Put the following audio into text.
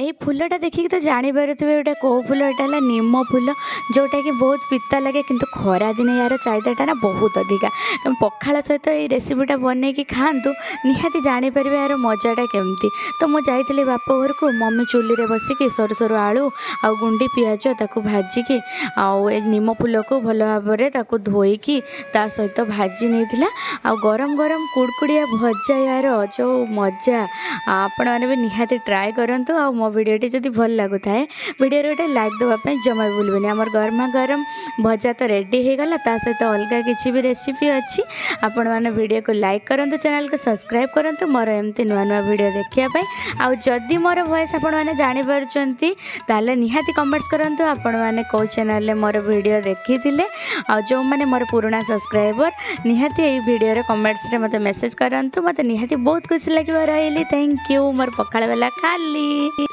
एई फूलटा देखिक तो जानीपारे गोटे कौ फूल एटा निम फूल जोटा कि बहुत पिता लगे किंतु खरा दिन यार चाहिदाटा ना बहुत अधिका पखाल सहित ये रेसिपीटा बनई कि खातु निहाती जापर यार मजाटा केमती। तो मुझे जाइली बाप घर को मम्मी चुली रे बसिकी सरू सरू आलू आ गुंडी पियाज ताकू भाजिकी आउ निम फूल को भल भाव धोईकी ता सहित भाजी नहीं आ गरम गरम कुड़कुड़िया भजा यार जो मजा आपण मैंने भी निहाती ट्राए करूँ। आ मो भिडियोटी जब भल लगुए भिडियो गोटे लाइक देवाई जमा भी भूलबेनि। आमर गरमा गरम भजा तो रेडी हो गला ता सहित अलग किसी भी रेसिपी अच्छी आपण मैंने वीडियो को लाइक करूँ चैनल को सब्सक्राइब करूँ मोर एमती नुआ नुआ वीडियो देखापी। आदि मोर वॉइस आपण मैंने जानीपार्टी ताले निहाती कमेंट्स करूँ आपण मैंने कौ चैनल मोर वीडियो देखी थे जो मैंने मोर पुराना सब्सक्राइबर निहाती यही वीडियो कमेंट्स रे मते मेसेज करूँ मते निहाती बहुत खुशी लगे रही। थैंक यू मोर पखाड़ वाला खाली।